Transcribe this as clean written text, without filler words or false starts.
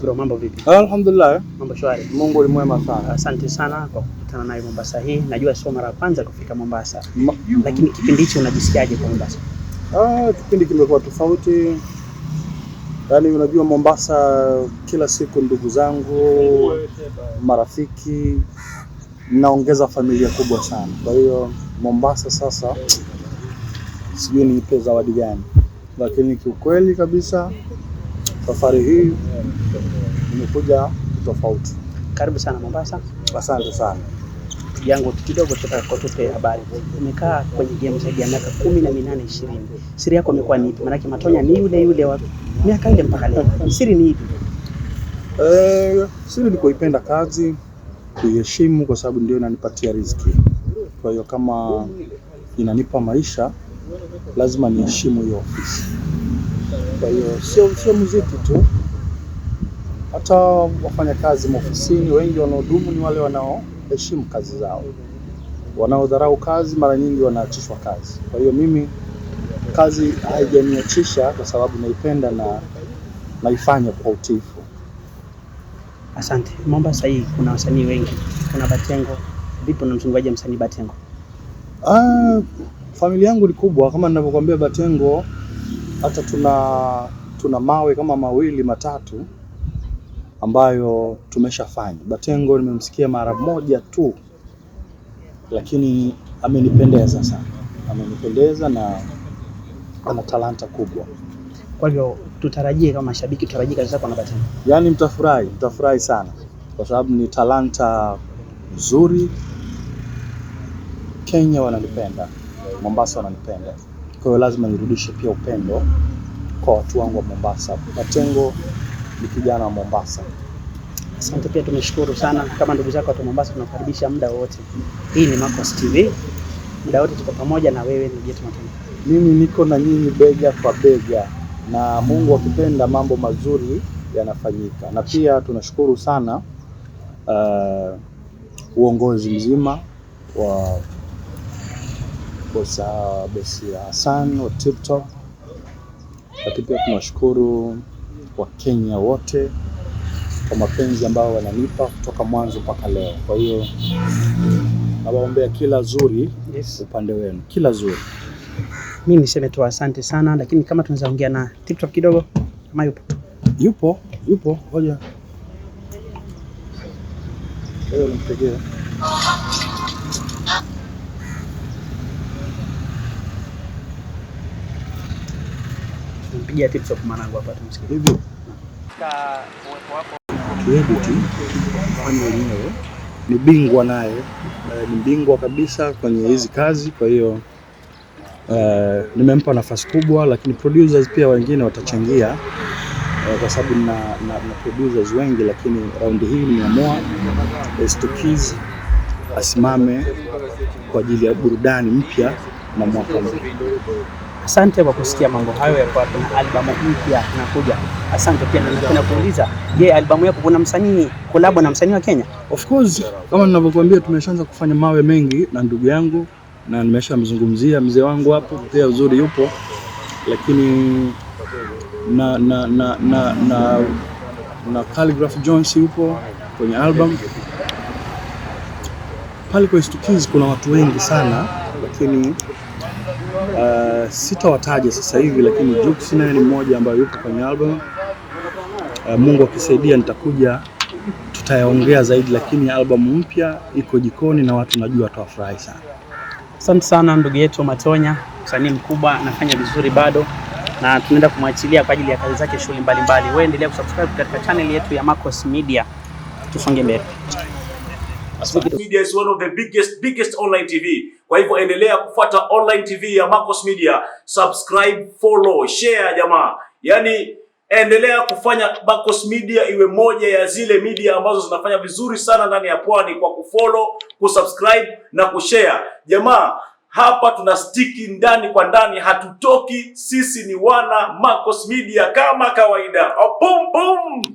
Bro, mambo vipi? Alhamdulillah. Mambo shwari. Mungu ni mwema sana. Asante sana kwa kukutana naye Mombasa hii. Najua sio mara ya kwanza kufika Mombasa. Lakini kipindi hicho unajisikiaje kwa Mombasa? Kipindi kimekuwa tofauti. Yaani unajua Mombasa kila siku ndugu zangu, marafiki, naongeza familia kubwa sana. Kwa hiyo Mombasa sasa sijui niipe zawadi gani. Lakini kiukweli kabisa safari hii nimekuja tofauti. Karibu sana Mombasa. Asante sana. Yangu kidogo tupe habari. Umekaa kwenye game zaidi ya miaka 18 20. Siri yako imekuwa ni ipi? Maana Matonya ni yule wa miaka ile mpaka leo. Siri ni ipi? Siri ni kuipenda kazi, kuiheshimu kwa sababu ndio inanipatia riziki. Kwa hiyo kama inanipa maisha lazima niheshimu hiyo ofisi. Kwa hiyo sio muziki tu. Hata wafanya kazi ofisini wengi wanaodumu ni wale wanaoheshimu kazi zao. Wanaodharau kazi mara nyingi wanaachishwa kazi. Kwa hiyo mimi kazi haijaniachisha kwa sababu naipenda na naifanya kwa utiifu. Asante. Mombasa hii kuna wasanii wengi. Kuna Batengo. Vipi unamzungumzaje msanii Batengo? Familia yangu ni kubwa kama ninavyokuambia Batengo. Hata tuna mawe kama mawili matatu ambayo tumeshafanya. Batengo nimemsikia mara moja tu, lakini amenipendeza sana. Amenipendeza na ana talanta kubwa. Kwa hivyo tutarajie kama mashabiki tutarajie kazi zako na Batengo. Yaani mtafurahi sana kwa sababu ni talanta nzuri. Kenya wananipenda, Mombasa wananipenda. Kwa hiyo lazima nirudishe pia upendo kwa watu wangu wa Mombasa. Batengo ni kijana wa Mombasa. Asante pia tumeshukuru sana kama ndugu zako wa Mombasa tunakaribisha muda wote. Hii ni Marcos TV. Muda wote tuko pamoja na wewe ndugu yetu Matonya. Mimi niko na nyinyi bega kwa bega na Mungu akipenda mambo mazuri yanafanyika. Na pia tunashukuru sana uongozi mzima wa Bosi Hassan wa TikTok. Lakini pia tunashukuru wa Kenya wote kwa mapenzi ambao wananipa kutoka mwanzo mpaka leo. Kwa hiyo nawaombea kila zuri upande wenu, kila zuri. Mimi niseme tu asante sana, lakini kama tunaweza ongea na TikTok kidogo kama yupo. Ngoja. Leo nimpigie. Mpigia TikTok mwanangu hapa tumsikie. Hivyo. Uwepo wako Kiediti fanya wenyewe ni bingwa naye, ni bingwa kabisa kwenye hizi kazi. Kwa hiyo nimempa nafasi kubwa, lakini producers pia wengine watachangia kwa sababu na producers wengi, lakini raundi hii nimeamua Stukiz asimame kwa ajili ya burudani mpya na mwaka mpya. Asante kwa kusikia mambo hayo ya kwa kuna albamu mpya inakuja. Asante pia napenda kuuliza, je, albamu yako kuna msanii collab na msanii wa Kenya? Of course, kama ninavyokuambia tumeshaanza kufanya mawe mengi na ndugu yangu na nimeshamzungumzia mzee wangu hapo pia uzuri yupo, lakini na Calligraph Jones yupo kwenye album. Pale kwa Stukiz kuna watu wengi sana, lakini sitawataja sasa hivi, lakini Jux naye ni mmoja ambaye yuko kwenye album. Mungu akisaidia nitakuja tutayaongea zaidi, lakini album mpya iko jikoni na watu najua watafurahi sana. Asante sana ndugu yetu Matonya, msanii mkubwa anafanya vizuri bado na tunaenda kumwachilia kwa ajili ya kazi zake shughuli mbalimbali. Wewe endelea kusubscribe katika channel yetu ya Marcos Media. Tusonge mbele. Marcos Media is one of the biggest online TV. Kwa hivyo endelea kufuata online TV ya Marcos Media. Subscribe, follow, share jamaa. Yaani endelea kufanya Marcos Media iwe moja ya zile media ambazo zinafanya vizuri sana ndani ya Pwani kwa kufollow, kusubscribe na kushare. Jamaa, hapa tunastiki ndani kwa ndani, hatutoki. Sisi ni wana Marcos Media kama kawaida. Pum pum.